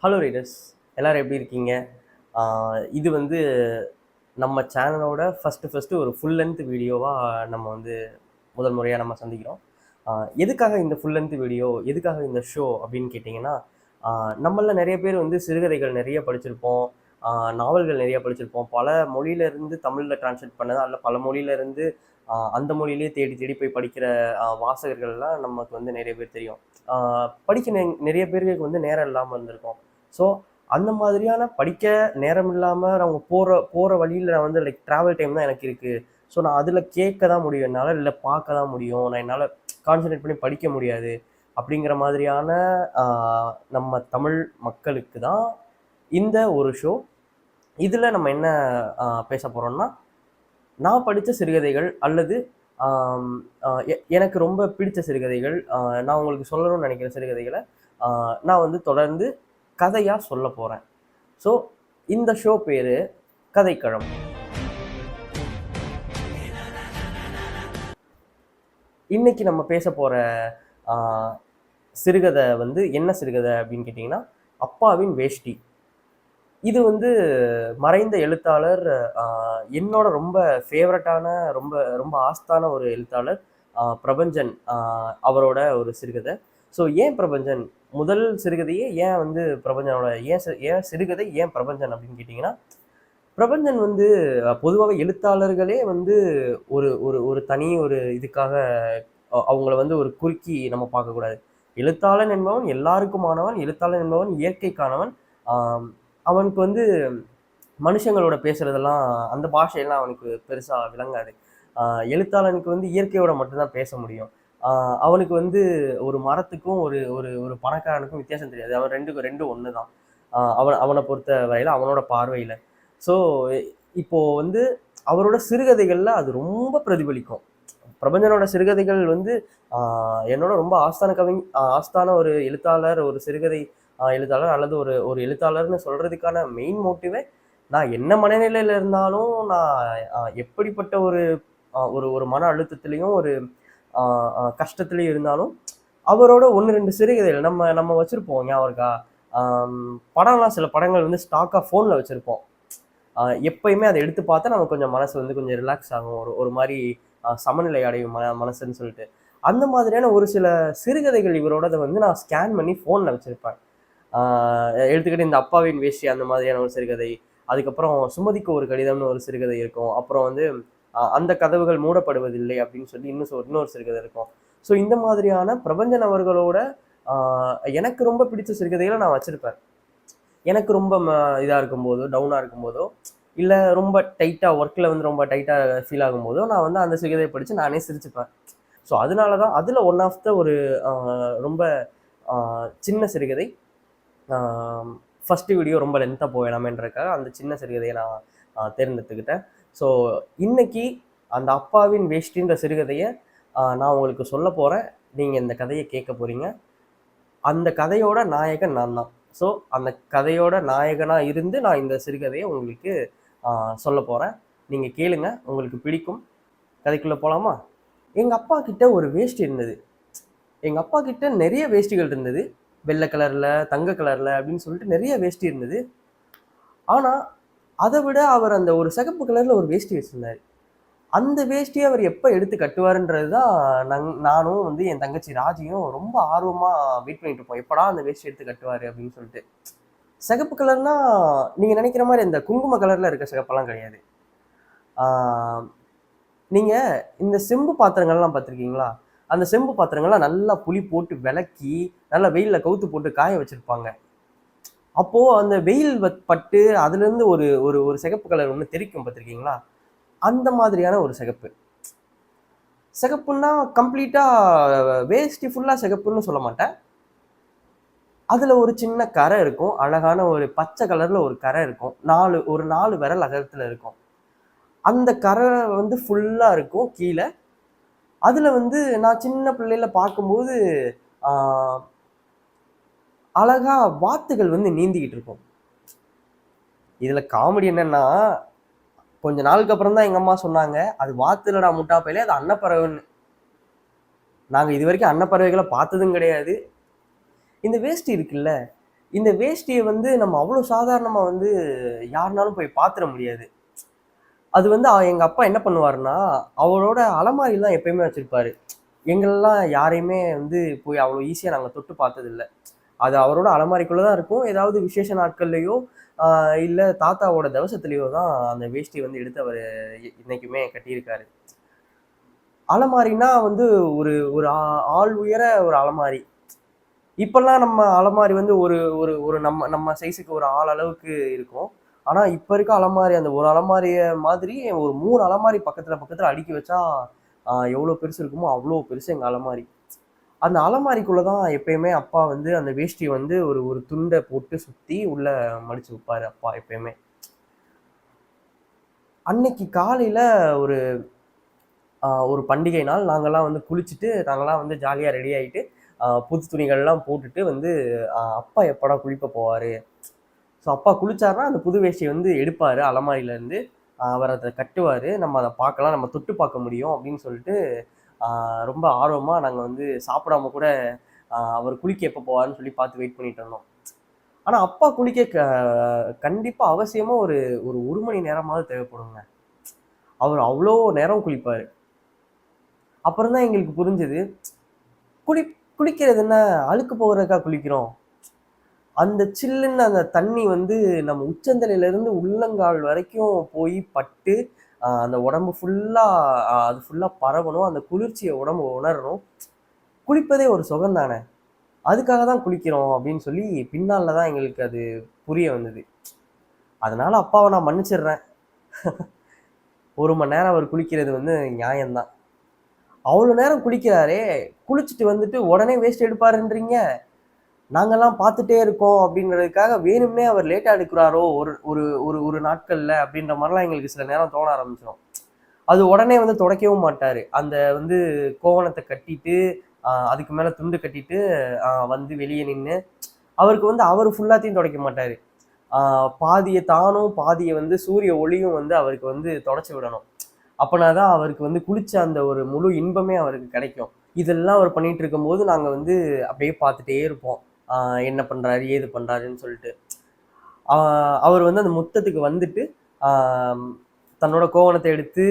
Hello readers, எல்லாரும் எப்படி இருக்கீங்க? இது வந்து நம்ம சேனலோட ஃபஸ்ட்டு ஒரு ஃபுல் லென்த் வீடியோவாக நம்ம வந்து முதல் முறையாக நம்ம சந்திக்கிறோம். எதுக்காக இந்த ஃபுல் லென்த் வீடியோ, எதுக்காக இந்த ஷோ அப்படின்னு கேட்டிங்கன்னா, நம்மள நிறைய பேர் வந்து சிறுகதைகள் நிறைய படிச்சிருப்போம், நாவல்கள் நிறைய படிச்சிருப்போம். பல மொழியிலேருந்து தமிழில் டிரான்ஸ்லேட் பண்ணதா, அல்ல பல மொழியிலேருந்து அந்த மொழியிலேயே தேடி தேடி போய் படிக்கிற வாசகர்கள்லாம் நமக்கு வந்து நிறைய பேர் தெரியும். படிக்க நிறைய பேருக்கு வந்து நேரம் இல்லாமல் இருந்திருக்கும். ஸோ அந்த மாதிரியான படிக்க நேரம் இல்லாமல் அவங்க போகிற வழியில் நான் வந்து லைக் ட்ராவல் டைம் தான் எனக்கு இருக்குது. ஸோ நான் அதில் கேட்க தான் முடியும் என்னால், இல்லை பார்க்க தான் முடியும், நான் என்னால் கான்சன்ட்ரேட் பண்ணி படிக்க முடியாது அப்படிங்கிற மாதிரியான நம்ம தமிழ் மக்களுக்கு தான் இந்த ஒரு ஷோ. இதில் நம்ம என்ன பேச போகிறோம்னா, நான் படித்த சிறுகதைகள் அல்லது எனக்கு ரொம்ப பிடித்த சிறுகதைகள், நான் உங்களுக்கு சொல்லணும்னு நினைக்கிற சிறுகதைகளை நான் வந்து தொடர்ந்து கதையாக சொல்ல போகிறேன். ஸோ இந்த ஷோ பேர் கதைக்களம். இன்னைக்கு நம்ம பேச போகிற சிறுகதை வந்து என்ன சிறுகதை அப்படின்னு கேட்டிங்கன்னா, அப்பாவின் வேஷ்டி. இது வந்து மறைந்த எழுத்தாளர், என்னோட ரொம்ப ஃபேவரட்டான, ரொம்ப ரொம்ப ஆஸ்தான ஒரு எழுத்தாளர் பிரபஞ்சன் அவரோட ஒரு சிறுகதை. ஸோ ஏன் பிரபஞ்சன்? முதல் சிறுகதையே ஏன் வந்து பிரபஞ்சனோட, ஏன் சிறுகதை ஏன் பிரபஞ்சன் அப்படின்னு கேட்டிங்கன்னா, பிரபஞ்சன் வந்து பொதுவாகவே எழுத்தாளர்களே வந்து ஒரு ஒரு ஒரு தனி ஒரு இதுக்காக அவங்கள வந்து ஒரு குறுக்கி நம்ம பார்க்கக்கூடாது. எழுத்தாளன் என்பவன் எல்லாருக்குமானவன், எழுத்தாளன் என்பவன் இயற்கைக்கானவன். அவனுக்கு வந்து மனுஷங்களோட பேசுறதெல்லாம், அந்த பாஷையெல்லாம் அவனுக்கு பெருசா விளங்காது. எழுத்தாளனுக்கு வந்து இயற்கையோட மட்டும்தான் பேச முடியும். அவனுக்கு வந்து ஒரு மரத்துக்கும் ஒரு ஒரு ஒரு பணக்காரனுக்கும் வித்தியாசம் தெரியாது. அவன் ரெண்டும் ஒன்று தான். அவனை பொறுத்த வரையில, அவனோட பார்வையில. ஸோ இப்போ வந்து அவரோட சிறுகதைகள்ல அது ரொம்ப பிரதிபலிக்கும். பிரபஞ்சனோட சிறுகதைகள் வந்து என்னோட ரொம்ப ஆஸ்தான ஒரு எழுத்தாளர், ஒரு சிறுகதை எழுத்தாளர் அல்லது ஒரு ஒரு எழுத்தாளர்னு சொல்றதுக்கான மெயின் மோட்டிவே, நான் என்ன மனநிலையில இருந்தாலும், நான் எப்படிப்பட்ட ஒரு ஒரு ஒரு மன அழுத்தத்திலையும் ஒரு கஷ்டத்துலையும் இருந்தாலும், அவரோட ஒன்று ரெண்டு சிறுகதைகள் நம்ம நம்ம வச்சிருப்போம், ஞாபகம் இருக்கா? படம்லாம், சில படங்கள் வந்து ஸ்டாக்காக ஃபோனில் வச்சுருப்போம். எப்பயுமே அதை எடுத்து பார்த்தா நமக்கு கொஞ்சம் மனசு வந்து கொஞ்சம் ரிலாக்ஸ் ஆகும், ஒரு ஒரு மாதிரி சமநிலை அடையும் மனசுன்னு சொல்லிட்டு. அந்த மாதிரியான ஒரு சில சிறுகதைகள் இவரோடதை வந்து நான் ஸ்கேன் பண்ணி ஃபோனில் வச்சுருப்பேன். எடுத்துக்கிட்டு இந்த அப்பாவின் வேஷ்டி அந்த மாதிரியான ஒரு சிறுகதை, அதுக்கப்புறம் சுமதிக்கு ஒரு கடிதம்னு ஒரு சிறுகதை இருக்கும், அப்புறம் வந்து அந்த கதவுகள் மூடப்படுவதில்லை அப்படின்னு சொல்லி இன்னொரு சிறுகதை இருக்கும். ஸோ இந்த மாதிரியான பிரபஞ்சன் அவர்களோட எனக்கு ரொம்ப பிடிச்ச சிறுகதைகளை நான் வச்சுருப்பேன். எனக்கு ரொம்ப இதாக இருக்கும்போதோ, டவுனாக இருக்கும்போதோ, இல்லை ரொம்ப டைட்டாக ஒர்க்கில் வந்து ரொம்ப டைட்டாக ஃபீல் ஆகும்போதோ, நான் வந்து அந்த சிறுகதையை படித்து நானே சிரிச்சுப்பேன். ஸோ அதனால தான் அதில் ஒன் ஆஃப் த ஒரு ரொம்ப சின்ன சிறுகதை, ஃபஸ்ட்டு வீடியோ ரொம்ப லென்த்தாக போயிடாமன்றதுக்காக அந்த சின்ன சிறுகதையை நான் தேர்ந்தெடுத்துக்கிட்டேன். ஸோ இன்னைக்கு அந்த அப்பாவின் வேஷ்டின்ற சிறுகதையை நான் உங்களுக்கு சொல்ல போகிறேன். நீங்கள் இந்த கதையை கேட்க போகிறீங்க. அந்த கதையோட நாயகன் நான் தான். ஸோ அந்த கதையோட நாயகனாக இருந்து நான் இந்த சிறுகதையை உங்களுக்கு சொல்ல போகிறேன். நீங்கள் கேளுங்க, உங்களுக்கு பிடிக்கும். கதைக்குள்ளே போகலாமா? எங்கள் அப்பா கிட்ட ஒரு வேஷ்டி இருந்தது. எங்கள் அப்பா கிட்ட நிறைய வேஷ்டிகள் இருந்தது. வெள்ளை கலரில், தங்க கலரில் அப்படின்னு சொல்லிட்டு நிறைய வேஷ்டி இருந்தது. ஆனால் அதை விட அவர் அந்த ஒரு சிகப்பு கலரில் ஒரு வேஷ்டி வச்சுருந்தார். அந்த வேஷ்டியை அவர் எப்போ எடுத்து கட்டுவாருன்றது தான் நானும் வந்து என் தங்கச்சி ராஜியும் ரொம்ப ஆர்வமாக வெயிட் பண்ணிட்டு இருப்போம். எப்படா அந்த வேஷ்டி எடுத்து கட்டுவார் அப்படின்னு சொல்லிட்டு. சிகப்பு கலர்னா நீங்கள் நினைக்கிற மாதிரி இந்த குங்கும கலரில் இருக்க சிகப்பெல்லாம் கிடையாது. நீங்கள் இந்த செம்பு பாத்திரங்கள்லாம் பார்த்துருக்கீங்களா? அந்த செம்பு பாத்திரங்கள்லாம் நல்லா புளி போட்டு விளக்கி, நல்லா வெயிலில் கவுத்து போட்டு காய வச்சுருப்பாங்க. அப்போது அந்த வெயில் பட்டு அதுலேருந்து ஒரு ஒரு ஒரு சிகப்பு கலர் ஒன்று தெரிக்கும், பார்த்துருக்கீங்களா? அந்த மாதிரியான ஒரு சிகப்பு. சிகப்புன்னா கம்ப்ளீட்டாக வேஷ்டி ஃபுல்லாக சிகப்புன்னு சொல்ல மாட்டேன். அதில் ஒரு சின்ன கரை இருக்கும், அழகான ஒரு பச்சை கலரில் ஒரு கரை இருக்கும், ஒரு 4 விரல் அகலத்தில் இருக்கும். அந்த கரை வந்து ஃபுல்லாக இருக்கும் கீழே. அதில் வந்து நான் சின்ன பிள்ளையில பார்க்கும்போது அழகா வாத்துகள் வந்து நீந்திக்கிட்டு இருக்கும். இதில் காமெடி என்னன்னா, கொஞ்ச நாளுக்கு அப்புறம் தான் எங்கள் அம்மா சொன்னாங்க, அது வாத்துலடா முட்டா பையிலே, அது அன்னப்பறவைன்னு. நாங்கள் இது வரைக்கும் அன்னப்பறவைகளை பார்த்ததும் கிடையாது. இந்த வேஷ்டி இருக்குல்ல, இந்த வேஷ்டியை வந்து நம்ம அவ்வளோ சாதாரணமா வந்து யாருனாலும் போய் பாத்துற முடியாது. அது வந்து எங்க அப்பா என்ன பண்ணுவாருன்னா, அவரோட அலமாரில தான் எப்பயுமே வச்சிருப்பாரு. எங்களெல்லாம் யாரையுமே வந்து போய் அவ்வளோ ஈஸியா நாங்க தொட்டு பார்த்ததில்ல. அது அவரோட அலமாரிக்குள்ள தான் இருக்கும். ஏதாவது விசேஷ நாட்கள்லயோ, ஆ இல்ல தாத்தாவோட தவசத்திலயோ தான் அந்த வேஷ்டி வந்து எடுத்து அவரு இன்னைக்குமே கட்டியிருக்காரு. அலமாரின்னா வந்து ஒரு ஒரு ஆள் உயர ஒரு அலமாரி. இப்பல்லாம் நம்ம அலமாரி வந்து ஒரு ஒரு ஒரு நம்ம நம்ம சைஸுக்கு ஒரு ஆள் அளவுக்கு இருக்கும். ஆனா இப்ப இருக்க அலமாரி அந்த ஒரு அலமாரிய மாதிரி ஒரு 3 அலமாரி பக்கத்துல பக்கத்துல அடுக்கி வச்சா, எவ்வளோ பெருசு இருக்குமோ அவ்வளோ பெருசு எங்க அலமாரி. அந்த அலமாரிக்குள்ள தான் எப்பயுமே அப்பா வந்து அந்த வேஷ்டிய வந்து ஒரு ஒரு துண்ட போட்டு சுத்தி உள்ள மடிச்சு வைப்பாரு அப்பா எப்பயுமே. அன்னைக்கு காலையில ஒரு ஒரு பண்டிகை நாள் நாங்கலாம் வந்து குளிச்சுட்டு, நாங்கலாம் வந்து ஜாலியா ரெடி ஆயிட்டு, புது துணிகள்லாம் போட்டுட்டு வந்து அப்பா எப்படா குளிக்க போவாரு? ஸோ அப்பா குளிச்சாருன்னா, அந்த புது வேஷ்டிய வந்து எடுப்பாரு அலமாரிலருந்து. அவர் அத கட்டுவாரு. நம்ம அத பார்க்கலாம். நம்ம தொட்டு பார்க்க முடியும் அப்படின்னு சொல்லிட்டு, ஆ ரொம்ப ஆர்வமா நாங்க வந்து சாப்பிடாம கூட அவர் குளிக்க எப்ப போவாருன்னு சொல்லி பார்த்து வெயிட் பண்ணிட்டு இருந்தோம். ஆனா அப்பா குளிக்க கண்டிப்பா அவசியமா ஒரு ஒரு 1 மணி நேரமாவது தேவைப்படுங்க. அவர் அவ்ளோ நேரம் குளிப்பாரு. அப்புறம் தான் எங்களுக்கு புரிஞ்சது, குளி குளிக்கிறது என்ன அழுக்கு போகுறதுக்கா குளிக்கிறோம்? அந்த சில்லுன்னு அந்த தண்ணி வந்து நம்ம உச்சந்தலையிலிருந்து உள்ளங்கால் வரைக்கும் போய் பட்டு, அந்த உடம்பு ஃபுல்லா அது ஃபுல்லா பரவணும். அந்த குளிர்ச்சிய உடம்பு உணரணும். குளிப்பதே ஒரு சுகம் தானே! அதுக்காக தான் குளிக்கிறோம் அப்படின்னு சொல்லி பின்னால தான் எங்களுக்கு அது புரிய வந்தது. அதனால அப்பாவ நான் மன்னிச்சிடுறேன். 1 மணி நேரம் அவர் குளிக்கிறது வந்து நியாயம் தான். அவ்வளோ நேரம் குளிக்கிறாரே! குளிச்சுட்டு வந்துட்டு உடனே வேஷ்டி எடுப்பாருன்றீங்க? நாங்கலாம் பார்த்துட்டே இருக்கோம் அப்படிங்கிறதுக்காக வேணும்னே அவர் லேட்டா எடுக்குறாரோ! ஒரு ஒரு ஒரு ஒரு நாட்கள்ல அப்படின்ற மாரிலாம் எங்களுக்கு சில நேரம் தோண ஆரம்பிச்சுரும். அது உடனே வந்து துடைக்கவும் மாட்டாரு. அந்த வந்து கோவணத்த கட்டிட்டு, அதுக்கு மேல துண்டு கட்டிட்டு, வந்து வெளிய நின்னு, அவருக்கு வந்து அவரு ஃபுல்லாத்தையும் துடைக்க மாட்டாரு. ஆ பாதிய தானும், பாதிய வந்து சூரிய ஒளியும் வந்து அவருக்கு வந்து தொடச்சு விடணும். அப்பனா தான் அவருக்கு வந்து குளிச்ச அந்த ஒரு முழு இன்பமே அவருக்கு கிடைக்கும். இதெல்லாம் அவர் பண்ணிட்டு இருக்கும்போது, நாங்க வந்து அப்படியே பார்த்துட்டே இருப்போம். ஆ என்ன பண்றாரு? ஏது பண்றாருன்னு சொல்லிட்டு. ஆ அவர் வந்து அந்த முத்தத்துக்கு வந்துட்டு, ஆ தன்னோட கோவணத்த எடுத்து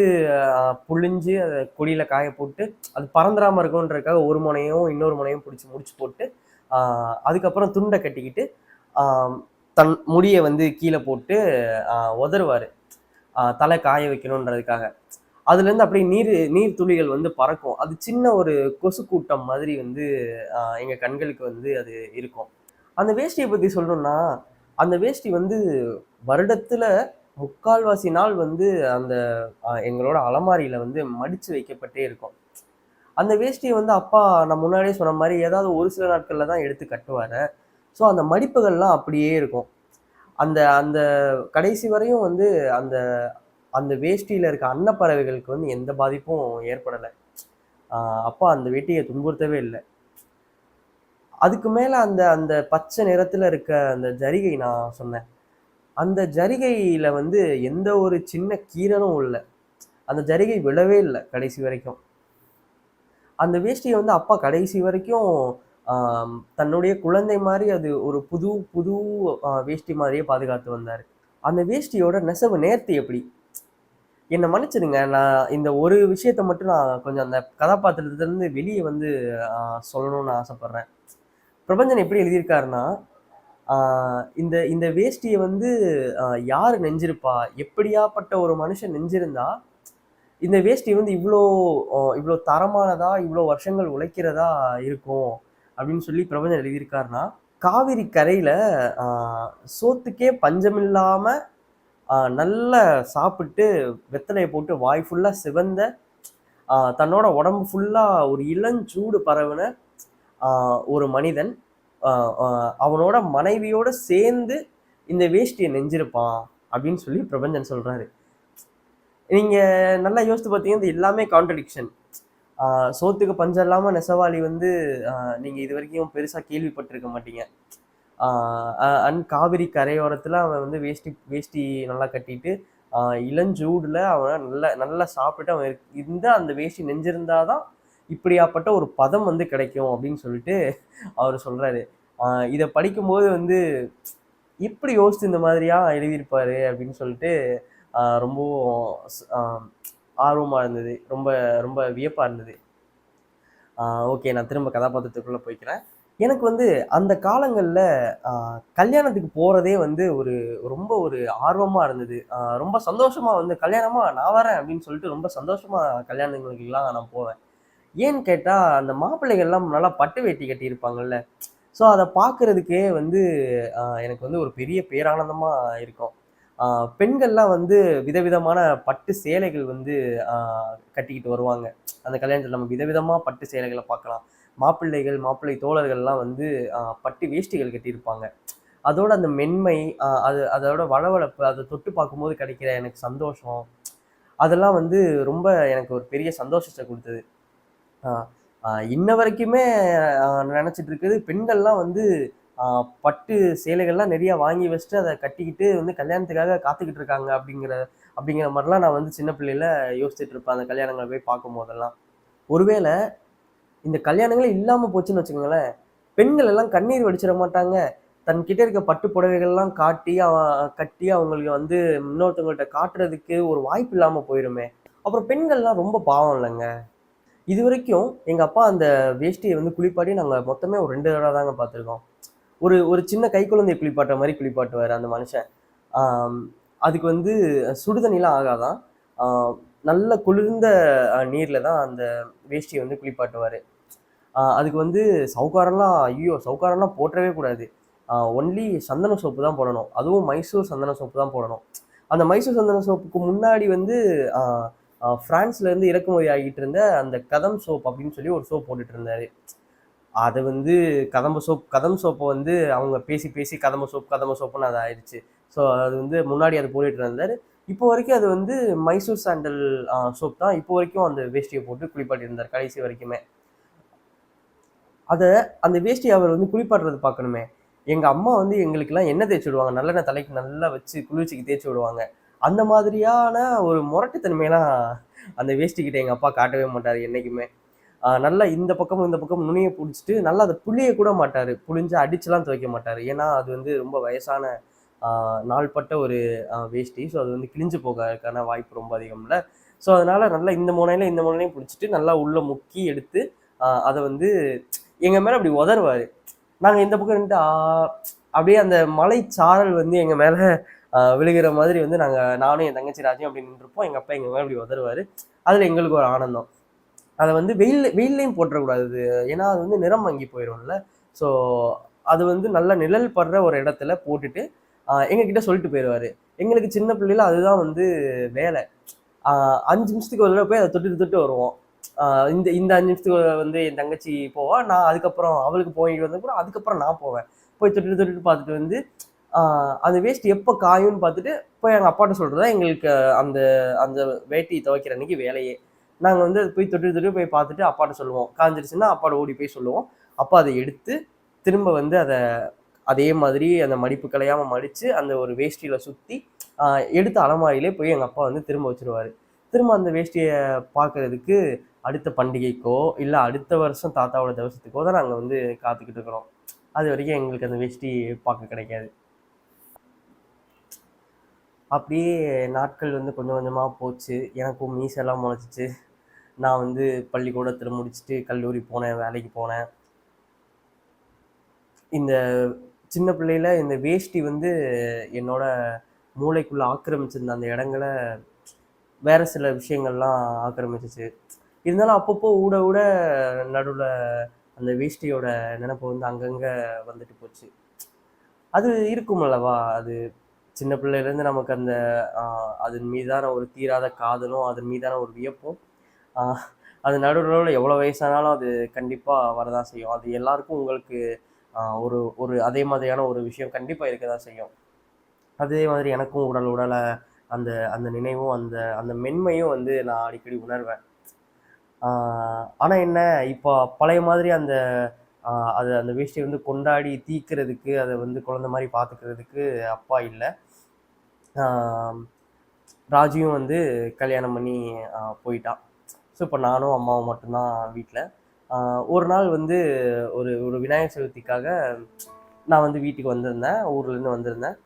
புழிஞ்சு அத கொடியில காய போட்டு, அது பறந்துராம இருக்குன்றதுக்காக ஒரு முனையும், இன்னொரு முனையும் புடிச்சு முடிச்சு போட்டு, ஆ அதுக்கப்புறம் துண்ட கட்டிக்கிட்டு, ஆ தன் முடிய வந்து கீழ போட்டு அ உதறுவாரு. தலை காய வைக்கணுன்றதுக்காக. அதுலேருந்து அப்படியே நீர் துளிகள் வந்து பறக்கும். அது சின்ன ஒரு கொசு கூட்டம் மாதிரி வந்து எங்க கண்களுக்கு வந்து அது இருக்கும். அந்த வேஷ்டிய பத்தி சொல்லணும்னா, அந்த வேஷ்டி வந்து வருடத்துல 3/4 நாள் வந்து அந்த எங்களோட அலமாரியில வந்து மடிச்சு வைக்கப்பட்டே இருக்கும். அந்த வேஷ்டிய வந்து அப்பா நான் முன்னாடியே சொன்ன மாரி ஏதாவது ஒரு சில நாட்கள்ல தான் எடுத்து கட்டுவாரு. ஸோ அந்த மடிப்புகள்லாம் அப்படியே இருக்கும். அந்த அந்த கடைசி வரையும் வந்து அந்த அந்த வேஷ்டியில இருக்க அன்னப்பறவைகளுக்கு வந்து எந்த பாதிப்பும் ஏற்படல. ஆ அப்பா அந்த வேட்டிய துன்புறுத்தவே இல்ல. அதுக்கு மேல அந்த அந்த பச்சை நிறத்துல இருக்க அந்த ஜரிகை நான் சொன்னேன். அந்த ஜரிகையில வந்து எந்த ஒரு சின்ன கீறலும் இல்ல. அந்த ஜரிகை விழவே இல்ல கடைசி வரைக்கும். அந்த வேஷ்டிய வந்து அப்பா கடைசி வரைக்கும் தன்னுடைய குழந்தை மாரி அது ஒரு புது புது வேஷ்டி மாரியே பாதுகாத்து வந்தாரு. அந்த வேஷ்டியோட நெசவு நேர்த்தி எப்படி? என்ன மன்னிச்சிடுங்க. நான் இந்த ஒரு விஷயத்த மட்டும் நான் கொஞ்சம் அந்த கதாபாத்திரத்திலருந்து வெளிய வந்து அ சொல்லணும்னு ஆசைப்படுறேன். பிரபஞ்சன் எப்படி எழுதியிருக்காருன்னா, ஆ இந்த இந்த வேஷ்டிய வந்து யாரு நெஞ்சிருப்பா? எப்படியாப்பட்ட ஒரு மனுஷன் நெஞ்சிருந்தா, இந்த வேஷ்டி வந்து இவ்ளோ தரமானதா, இவ்ளோ வருஷங்கள் உழைக்கிறதா இருக்கும். அப்படின்னு சொல்லி பிரபஞ்சன் எழுதியிருக்காருன்னா, காவிரி கரையில ஆ சோத்துக்கே பஞ்சமில்லாம நல்லா சாப்பிட்டு வெத்தலைய போட்டு வாய் ஃபுல்லா சிவந்த, தன்னோட உடம்பு ஃபுல்லா ஒரு இளஞ்சூடு பரவுன ஆ ஒரு மனிதன், அ அ அவனோட மனைவியோட சேர்ந்து இந்த வேஷ்டிய நெஞ்சிருப்பான் அப்படின்னு சொல்லி பிரபஞ்சன் சொல்றாரு. நீங்க நல்லா யோசித்து பார்த்தீங்கன்னா, இது எல்லாமே கான்ட்ரடிக்ஷன். ஆ சோத்துக்கு பஞ்சம் இல்லாம நெசவாளி வந்து அ நீங்க இதுவரைக்கும் பெருசா கேள்விப்பட்டிருக்க மாட்டீங்க. ஆ அண்ட் காவிரி கரையோரத்துல அவன் வந்து வேஷ்டி வேஷ்டி நல்லா கட்டிட்டு, ஆ இளஞ்சூடுல அவன் நல்லா நல்லா சாப்பிட்டுட்டு அவன் இருந்தா அந்த வேஷ்டி நெஞ்சிருந்தா தான் இப்படியாப்பட்ட ஒரு பதம் வந்து கிடைக்கும் அப்படின்னு சொல்லிட்டு அவரு சொல்றாரு. இதை படிக்கும்போது வந்து இப்படி யோசிச்சு இந்த மாதிரியா எழுதியிருப்பாரு அப்படின்னு சொல்லிட்டு ரொம்பவும் ஆர்வமா இருந்தது. ரொம்ப ரொம்ப வியப்பா இருந்தது. ஓகே, நான் திரும்ப கதாபாத்திரத்துக்குள்ள போய்க்கிறேன். எனக்கு வந்து அந்த காலங்கள்ல கல்யாணத்துக்கு போறதே வந்து ரொம்ப ஒரு ஆர்வமா இருந்தது. ரொம்ப சந்தோஷமா வந்து "கல்யாணமா? நான் வரேன்" அப்படின்னு சொல்லிட்டு ரொம்ப சந்தோஷமா கல்யாணங்களுக்கெல்லாம் நான் போவேன். ஏன்னு கேட்டா, அந்த மாப்பிள்ளைகள்லாம் நல்லா பட்டு வேட்டி கட்டியிருப்பாங்கல்ல. ஸோ அத பார்க்கறதுக்கே வந்து எனக்கு வந்து ஒரு பெரிய பேரானந்தமா இருக்கும். அ பெண்கள்லாம் வந்து விதவிதமான பட்டு சேலைகள் வந்து அ கட்டிக்கிட்டு வருவாங்க. அந்த கல்யாணத்துல நம்ம விதவிதமா பட்டு சேலைகள பார்க்கலாம். மாப்பிள்ளைகள், மாப்பிள்ளை தோழர்கள்லாம் வந்து பட்டு வேஷ்டிகள் கட்டியிருப்பாங்க. அதோட அந்த மென்மை, அதோட வழவழப்பு, அத தொட்டு பார்க்கும்போது கிடைக்கிற எனக்கு சந்தோஷம், அதெல்லாம் வந்து ரொம்ப எனக்கு ஒரு பெரிய சந்தோஷத்த குடுத்தது. ஆ, இன்ன வரைக்குமே நினைச்சிட்டு இருக்குது பெண்கள்லாம் வந்து பட்டு சேலைகள்லாம் நிறைய வாங்கி வச்சுட்டு அதை கட்டிக்கிட்டு வந்து கல்யாணத்துக்காக காத்துக்கிட்டு இருக்காங்க அப்படிங்கிற மாதிரிலாம் நான் வந்து சின்ன பிள்ளையில யோசிச்சுட்டு இருப்பேன் அந்த கல்யாணங்களை போய் பார்க்கும் போதெல்லாம். ஒருவேளை இந்த கல்யாணங்களே இல்லாம போச்சுன்னு வச்சுக்கோங்களேன், பெண்கள் எல்லாம் கண்ணீர் வடிச்சிட மாட்டாங்க. தன்கிட்ட இருக்க பட்டு புடவைகள்லாம் கட்டி அவங்களுக்கு வந்து இன்னொருத்தவங்கள்ட்ட காட்டுறதுக்கு ஒரு வாய்ப்பு இல்லாம போயிருமே. அப்புறம் பெண்கள்லாம் ரொம்ப பாவம் இல்லைங்க. இதுவரைக்கும் எங்க அப்பா அந்த வேஷ்டிய வந்து குளிப்பாட்டி நாங்க மொத்தமே ஒரு 2 தடவ தாங்க பார்த்துருக்கோம். ஒரு ஒரு சின்ன கைக்குழந்தைய குளிப்பாட்டுற மாரி குளிப்பாட்டுவாரு அந்த மனுஷன். ஆம், அதுக்கு வந்து சுடு தண்ணிலாம் ஆகாதாம். ஆ நல்ல குளிர்ந்த நீர்ல தான் அந்த வேஷ்டிய வந்து குளிப்பாட்டுவாரு. அதுக்கு வந்து சவுக்காரம்லாம் போட்றவே கூடாது. ஒன்லி சந்தன சோப்பு தான் போடணும். அதுவும் மைசூர் சந்தன சோப்பு தான் போடணும். அந்த மைசூர் சந்தன சோப்புக்கு முன்னாடி வந்து அ அ பிரான்ஸ்ல இருந்து இறக்குமதி ஆகிட்டு இருந்த அந்த கதம் சோப் அப்படின்னு சொல்லி ஒரு சோப் போட்டுட்டு இருந்தாரு. அது வந்து கதம் சோப்ப வந்து அவங்க பேசி பேசி கதம்ப சோப்புன்னு அது ஆயிடுச்சு. ஸோ அது வந்து முன்னாடி அது போட்டுட்டு இருந்தாரு. இப்போ வரைக்கும் அது வந்து மைசூர் சாண்டல் சோப் தான் இப்போ வரைக்கும் அந்த வேஷ்டிய போட்டு குளிப்பாட்டி இருந்தார் கடைசி வரைக்குமே. அத அந்த வேஷ்டிய அவர் வந்து குளிப்பாட்டுறது பார்க்கணுமே. எங்க அம்மா வந்து எங்களுக்கெல்லாம் எண்ணெய் தேய்ச்சு விடுவாங்க. நல்லெண்ணெய் தலைக்கு நல்லா வச்சு குளிர்ச்சிக்கு தேய்ச்சு விடுவாங்க. அந்த மாதிரியான ஒரு முரட்டுத்தன்மைலாம் அந்த வேஷ்டி கிட்ட எங்க அப்பா காட்டவே மாட்டாரு என்னைக்குமே. நல்லா இந்த பக்கம் நுனிய புடிச்சுட்டு நல்லா அத புழிய கூட மாட்டாரு. புழிஞ்சு அடிச்சுலாம் துவைக்க மாட்டாரு. ஏன்னா, அது வந்து ரொம்ப வயசான ஆ நாள்பட்ட ஒரு வேஷ்டி. ஸோ அது வந்து கிழிஞ்சு போகறதுக்கான வாய்ப்பு ரொம்ப அதிகம்ல. ஸோ அதனால நல்லா இந்த முனையிலயும் புடிச்சுட்டு நல்லா உள்ள முக்கி எடுத்து அத வந்து எங்க மேல அப்படி உதறுவாரு. நாங்க இந்த பக்கம் நின்னுட்டு அப்படியே அந்த மலை சாரல் வந்து எங்க மேல விழுகிற மாதிரி வந்து நானும் என் தங்கச்சி ராஜியும் அப்படி நின்றுருப்போம். எங்க அப்பா எங்க மேல இப்படி உதறுவாரு. அதுல எங்களுக்கு ஒரு ஆனந்தம். அத வந்து வெயில்லயும் போட்டுறக்கூடாது. ஏன்னா, அது வந்து நிறம் மங்கி போயிரும்ல. ஸோ, அது வந்து நல்ல நிழல் படுற ஒரு இடத்துல போட்டுட்டு, எங்ககிட்ட சொல்லிட்டு போயிருவாரு. எங்களுக்கு சின்ன பிள்ளையில அதுதான் வந்து வேலை. ஆ 5 நிமிஷத்துக்கு ஒரு தடவ போய் அத தொட்டுட்டு தொட்டு வருவோம். ஆ இந்த 5 நிமிஷத்துக்கு வந்து என் தங்கச்சி போவா. நான் அதுக்கப்புறம் அவளுக்கு போயிட்டு வந்தப்புறம் அதுக்கப்புறம் நான் போவேன். போய் தொட்டுட்டு தொட்டுட்டு பார்த்துட்டு வந்து, ஆ அந்த வேஷ்டி எப்ப காயும்னு பார்த்துட்டு, போய் எங்க அப்பாட்ட சொல்றது தான் எங்களுக்கு அந்த அந்த வேட்டி துவைக்கிற அன்னைக்கு வேலையே. நாங்க வந்து அது போய் தொட்டுட்டு தொட்டுட்டு போய் பார்த்துட்டு அப்பாட்ட சொல்லுவோம். காய்ஞ்சிருச்சுன்னா அப்பாட்ட ஓடி போய் சொல்லுவோம். அப்பா அத எடுத்து, திரும்ப வந்து அதே மாதிரி அந்த மடிப்பு கலையாம மடிச்சு, அந்த ஒரு வேஷ்டியில சுத்தி, ஆ எடுத்து அலமாரியிலே போய் எங்க அப்பா வந்து திரும்ப வச்சுருவாரு. திரும்ப அந்த வேஷ்டிய பார்க்கறதுக்கு அடுத்த பண்டிகைக்கோ, இல்ல அடுத்த வருஷம் தாத்தாவோட தவசத்துக்கோ தான் நாங்க வந்து காத்துக்கிட்டு இருக்கிறோம். அதுவரைக்கும் எங்களுக்கு அந்த வேஷ்டி பார்க்க கிடைக்காது. அப்படியே நாட்கள் வந்து கொஞ்சம் கொஞ்சமா போச்சு. எனக்கும் மீசைலாம் முளைச்சிச்சு. நான் வந்து பள்ளிக்கூடத்துல முடிச்சுட்டு கல்லூரி போனேன், வேலைக்கு போனேன். இந்த சின்ன பிள்ளையில இந்த வேஷ்டி வந்து என்னோட மூளைக்குள்ள ஆக்கிரமிச்சிருந்த அந்த இடங்கள வேற சில விஷயங்கள்லாம் ஆக்கிரமிச்சுச்சு. இருந்தாலும் அப்பப்போ ஊட ஊட நடுவுல அந்த வேஷ்டியோட நெனப்பு வந்து அங்கங்க வந்துட்டு போச்சு. அது இருக்கும் அல்லவா? அது சின்ன பிள்ளையிலேருந்து நமக்கு அந்த அ அதன் மீதான ஒரு தீராத காதலும், அதன் மீதான ஒரு வியப்பும், அ அது நடுவுல எவ்வளோ வயசானாலும் அது கண்டிப்பா வரதான் செய்யும். அது எல்லாருக்கும் உங்களுக்கு ஒரு ஒரு அதே மாதிரியான ஒரு விஷயம் கண்டிப்பா இருக்க தான் செய்யும். அதே மாதிரி எனக்கும் உடல அந்த அந்த நினைவும், அந்த அந்த மென்மையும் வந்து நான் அடிக்கடி உணர்வேன். ஆ ஆனா என்ன, இப்போ பழைய மாதிரி அந்த அ அது அந்த வேஷ்டிய வந்து கொண்டாடி தீர்க்கிறதுக்கு, அத வந்து குழந்தை மாரி பார்த்துக்கிறதுக்கு அப்பா இல்ல. ஆ ராஜியும் வந்து கல்யாணம் பண்ணி போயிட்டா. ஸோ, இப்போ நானும் அம்மாவும் மட்டும் தான் வீட்ல. ஒரு நாள் வந்து ஒரு ஒரு விநாயகர் சதுர்த்திக்காக நான் வந்து வீட்டுக்கு வந்திருந்தேன், ஊர்லேருந்து வந்திருந்தேன்.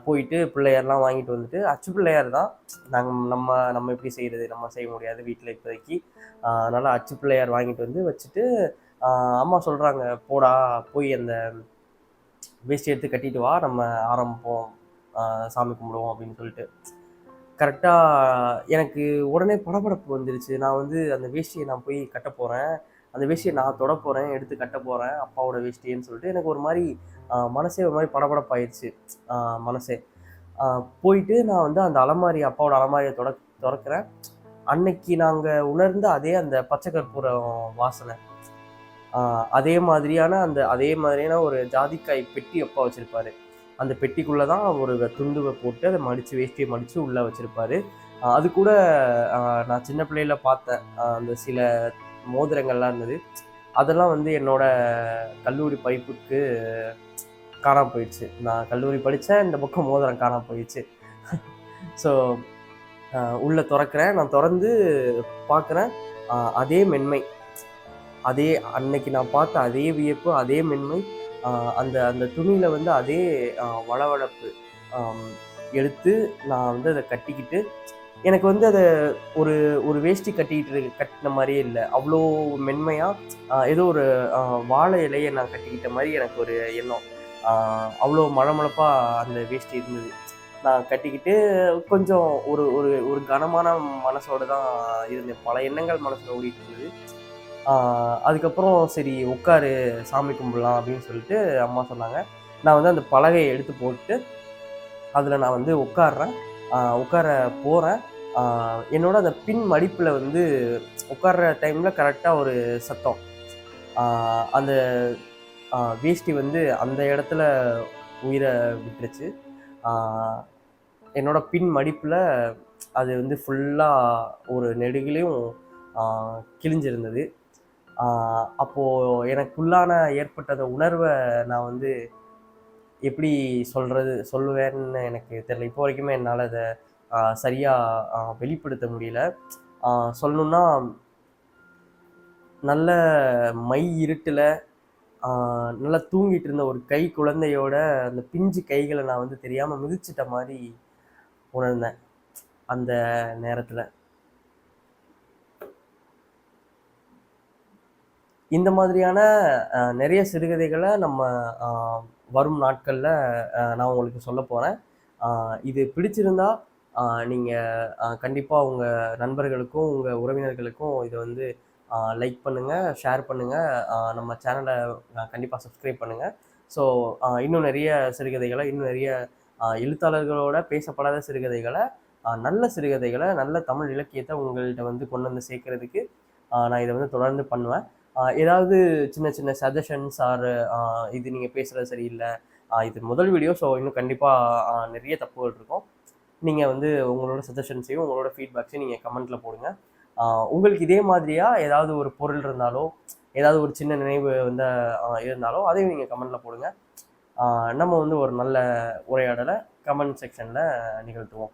போயிட்டு பிள்ளையார்லாம் வாங்கிட்டு வந்துட்டு, அச்சு பிள்ளையார் தான். நம்ம நம்ம எப்படி செய்கிறது, நம்ம செய்ய முடியாது வீட்டில் இப்போதைக்கு. அதனால் அச்சு பிள்ளையார் வாங்கிட்டு வந்து வச்சுட்டு, அம்மா சொல்கிறாங்க, போடா போய் அந்த வேஷ்டி எடுத்து கட்டிட்டு வா, நம்ம ஆரம்பிப்போம், சாமி கும்பிடுவோம் அப்படின்னு சொல்லிட்டு. கரெக்டாக எனக்கு உடனே படபடப்பு வந்துருச்சு. நான் வந்து அந்த வேஷ்டியை நான் போய் கட்ட போகிறேன், அந்த வேஷ்டியை நான் தொட போகிறேன், எடுத்து கட்ட போகிறேன் அப்பாவோட வேஷ்டின்னு சொல்லிட்டு எனக்கு ஒரு மாதிரி மனசே ஒரு மாதிரி படபடப்பாயிடுச்சு. மனசே போயிட்டு நான் வந்து அந்த அலமாரி, அப்பாவோட அலமாரியை திறக்கிறேன். அன்னைக்கு நாங்கள் உணர்ந்த அதே அந்த பச்சை கற்பூரம் வாசனை, அதே மாதிரியான ஒரு ஜாதிக்காய் பெட்டி அப்பா வச்சுருப்பாரு. அந்த பெட்டிக்குள்ளே தான் ஒரு துண்டுவை போட்டு அதை மடித்து, வேஷ்டியை மடித்து உள்ளே வச்சுருப்பாரு. அது கூட நான் சின்ன பிள்ளையில பார்த்தேன், அந்த சில மோதிரங்கள்லாம் இருந்தது. அதெல்லாம் வந்து என்னோட கல்லூரி படிப்புக்கு காணாமல் போயிடுச்சு. நான் கல்லூரி படித்தேன், இந்த பக்கம் மோதிரம் காணாமல் போயிடுச்சு. ஸோ உள்ளே திறக்கிறேன், நான் திறந்து பார்க்குறேன், அதே மென்மை, அதே அன்னைக்கு நான் பார்த்த அதே வியப்பு, அதே மென்மை, அந்த அந்த துணியில் வந்து அதே வளவளப்பு எடுத்து நான் வந்து அதை கட்டிக்கிட்டு, எனக்கு வந்து அதை ஒரு ஒரு வேஷ்டி கட்டின மாதிரியே இல்லை, அவ்வளோ மென்மையாக ஏதோ ஒரு வாழை இலையை நான் கட்டிக்கிட்ட மாதிரி எனக்கு ஒரு எண்ணம். அவ்வளோ மழமழப்பாக அந்த வேஷ்டி இருந்தது. நான் கட்டிக்கிட்டு கொஞ்சம் ஒரு ஒரு ஒரு கனமான மனசோடு தான் இருந்தேன். பல எண்ணங்கள் மனசில் ஓடிட்டு இருந்தது. அதுக்கப்புறம் சரி உட்காரு, சாமி கும்பிடலாம் அப்படின்னு சொல்லிட்டு அம்மா சொன்னாங்க. நான் வந்து அந்த பலகையை எடுத்து போட்டு அதில் நான் வந்து உட்கார போகிறேன். என்னோட அந்த பின் மடிப்பில் வந்து உட்கார்ற டைமில் கரெக்டாக ஒரு சத்தம், அந்த வேஷ்டி வந்து அந்த இடத்துல உயிரை விட்டுருச்சு. என்னோட பின் மடிப்பில் அது வந்து ஃபுல்லாக ஒரு நெடுகிலையும் கிழிஞ்சிருந்தது. அப்போது எனக்குள்ளான ஏற்பட்ட அந்த உணர்வை நான் வந்து எப்படி சொல்லுவேன்னு எனக்கு தெரியல. இப்போ வரைக்குமே என்னால் அதை சரியாக வெளிப்படுத்த முடியல. சொல்லணுன்னா, நல்ல மை இருட்டில் நல்லா தூங்கிட்டு இருந்த ஒரு குழந்தையோட அந்த பிஞ்சு கைகளை நான் வந்து தெரியாமல் மிதிச்சிட்ட மாதிரி உணர்ந்தேன் அந்த நேரத்தில். இந்த மாதிரியான நிறைய சிறுகதைகளை நம்ம வரும் நாட்களில் நான் உங்களுக்கு சொல்ல போகிறேன். இது பிடிச்சிருந்தா நீங்கள் கண்டிப்பாக உங்கள் நண்பர்களுக்கும் உங்கள் உறவினர்களுக்கும் இதை வந்து லைக் பண்ணுங்கள், ஷேர் பண்ணுங்கள், நம்ம சேனலை கண்டிப்பாக சப்ஸ்கிரைப் பண்ணுங்கள். ஸோ இன்னும் நிறைய சிறுகதைகளை, இன்னும் நிறைய எழுத்தாளர்களோட பேசப்படாத சிறுகதைகளை, நல்ல சிறுகதைகளை, நல்ல தமிழ் இலக்கியத்தை உங்கள்கிட்ட வந்து கொண்டு வந்து சேர்க்கறதுக்கு நான் இதை வந்து தொடர்ந்து பண்ணுவேன். ஏதாவது சின்ன சின்ன சஜஷன்ஸ் ஆர் இது நீங்கள் பேசுகிறது சரியில்லை, இது முதல் வீடியோ, ஸோ இன்னும் கண்டிப்பாக நிறைய தப்புகள் இருக்கும். நீங்கள் வந்து உங்களோட சஜஷன்ஸையும் உங்களோட ஃபீட்பேக்ஸையும் நீங்கள் கமெண்ட்டில் போடுங்க. உங்களுக்கு இதே மாதிரியாக ஏதாவது ஒரு பொருள் இருந்தாலோ, ஏதாவது ஒரு சின்ன நினைவு வந்து இருந்தாலோ அதையும் நீங்கள் கமெண்ட்டில் போடுங்க. நம்ம வந்து ஒரு நல்ல உரையாடலை கமெண்ட் செக்ஷனில் நிகழ்த்துவோம்.